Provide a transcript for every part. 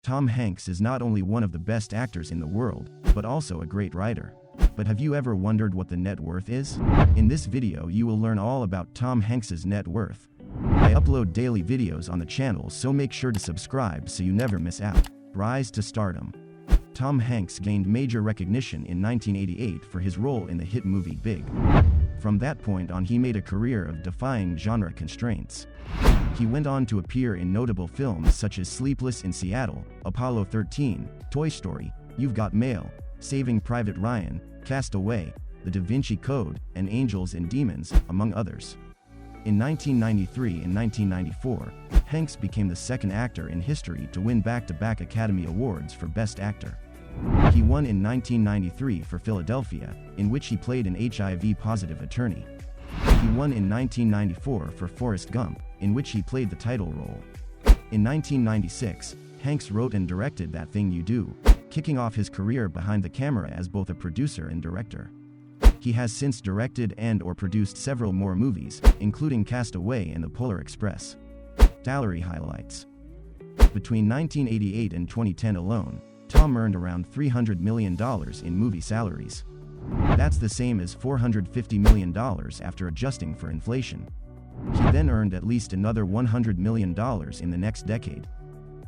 Tom Hanks is not only one of the best actors in the world, but also a great writer. But have you ever wondered what the net worth is? In this video you will learn all about Tom Hanks's net worth. I upload daily videos on the channel, so make sure to subscribe so you never miss out. Rise to stardom. Tom Hanks gained major recognition in 1988 for his role in the hit movie Big. From that point on, he made a career of defying genre constraints. He went on to appear in notable films such as Sleepless in Seattle, Apollo 13, Toy Story, You've Got Mail, Saving Private Ryan, Cast Away, The Da Vinci Code, and Angels and Demons, among others. In 1993 and 1994, Hanks became the second actor in history to win back-to-back Academy Awards for Best Actor. He won in 1993 for Philadelphia, in which he played an HIV-positive attorney. He won in 1994 for Forrest Gump, in which he played the title role. In 1996, Hanks wrote and directed That Thing You Do, kicking off his career behind the camera as both a producer and director. He has since directed and/or produced several more movies, including Cast Away and The Polar Express. Salary highlights. Between 1988 and 2010 alone, Tom earned around $300 million in movie salaries. That's the same as $450 million after adjusting for inflation. He then earned at least another $100 million in the next decade.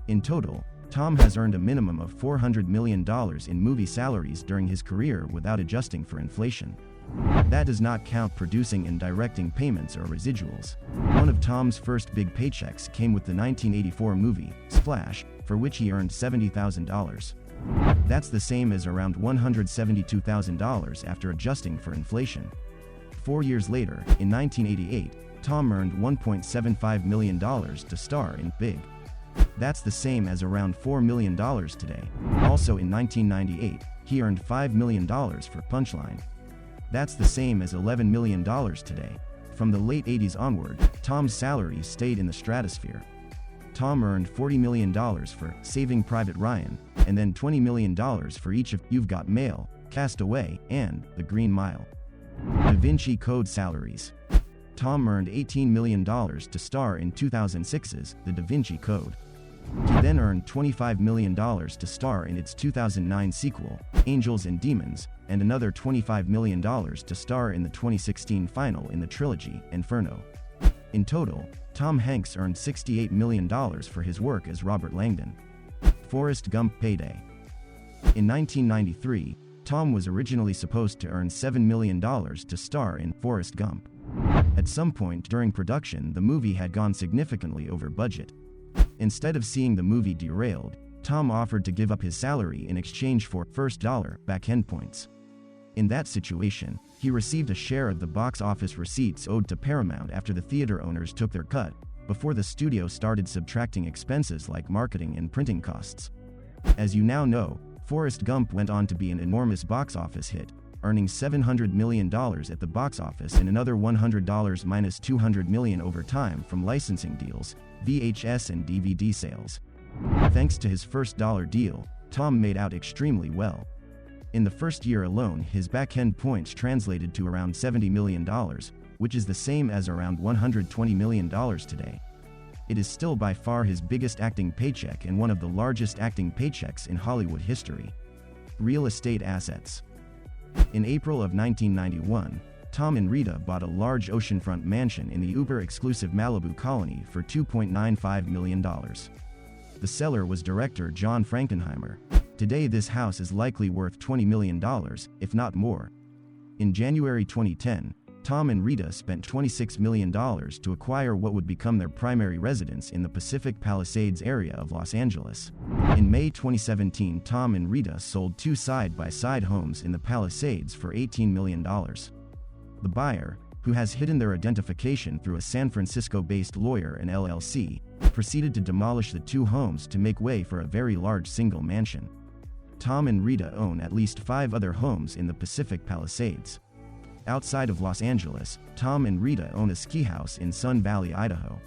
In total, Tom has earned a minimum of $400 million in movie salaries during his career without adjusting for inflation. That does not count producing and directing payments or residuals. One of Tom's first big paychecks came with the 1984 movie, Splash, for which he earned $70,000. That's the same as around $172,000 after adjusting for inflation. 4 years later, in 1988, Tom earned $1.75 million to star in Big. That's the same as around $4 million today. Also in 1998, he earned $5 million for Punchline. That's the same as $11 million today. From the late 80s onward, Tom's salary stayed in the stratosphere. Tom earned $40 million for Saving Private Ryan, and then $20 million for each of You've Got Mail, Cast Away, and The Green Mile. Da Vinci Code salaries. Tom earned $18 million to star in 2006's The Da Vinci Code. He then earned $25 million to star in its 2009 sequel, Angels and Demons, and another $25 million to star in the 2016 final in the trilogy, Inferno. In total, Tom Hanks earned $68 million for his work as Robert Langdon. Forrest Gump Payday. In 1993, Tom was originally supposed to earn $7 million to star in Forrest Gump. At some point during production, the movie had gone significantly over budget. Instead of seeing the movie derailed, Tom offered to give up his salary in exchange for first dollar back-end points. In that situation, he received a share of the box office receipts owed to Paramount after the theater owners took their cut, before the studio started subtracting expenses like marketing and printing costs. As you now know, Forrest Gump went on to be an enormous box office hit, earning $700 million at the box office and another $100 minus $200 million over time from licensing deals, VHS and DVD sales. Thanks to his first dollar deal, Tom made out extremely well. In the first year alone, his back-end points translated to around $70 million, which is the same as around $120 million today. It is still by far his biggest acting paycheck and one of the largest acting paychecks in Hollywood history. Real estate assets. In April of 1991, Tom and Rita bought a large oceanfront mansion in the uber-exclusive Malibu colony for $2.95 million. The seller was director John Frankenheimer. Today this house is likely worth $20 million, if not more. In January 2010, Tom and Rita spent $26 million to acquire what would become their primary residence in the Pacific Palisades area of Los Angeles. In May 2017, Tom and Rita sold two side-by-side homes in the Palisades for $18 million. The buyer, who has hidden their identification through a San Francisco-based lawyer and LLC, proceeded to demolish the two homes to make way for a very large single mansion. Tom and Rita own at least 5 other homes in the Pacific Palisades. Outside of Los Angeles, Tom and Rita own a ski house in Sun Valley, Idaho.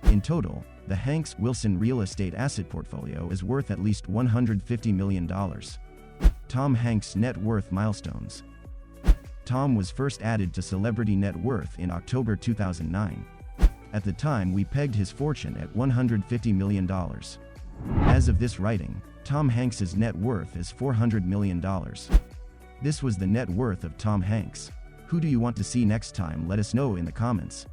In total, the Hanks-Wilson real estate asset portfolio is worth at least $150 million. Tom Hanks' net worth milestones. Tom was first added to Celebrity Net Worth in October 2009. At the time, we pegged his fortune at $150 million. As of this writing, Tom Hanks's net worth is $400 million. This was the net worth of Tom Hanks. Who do you want to see next time? Let us know in the comments.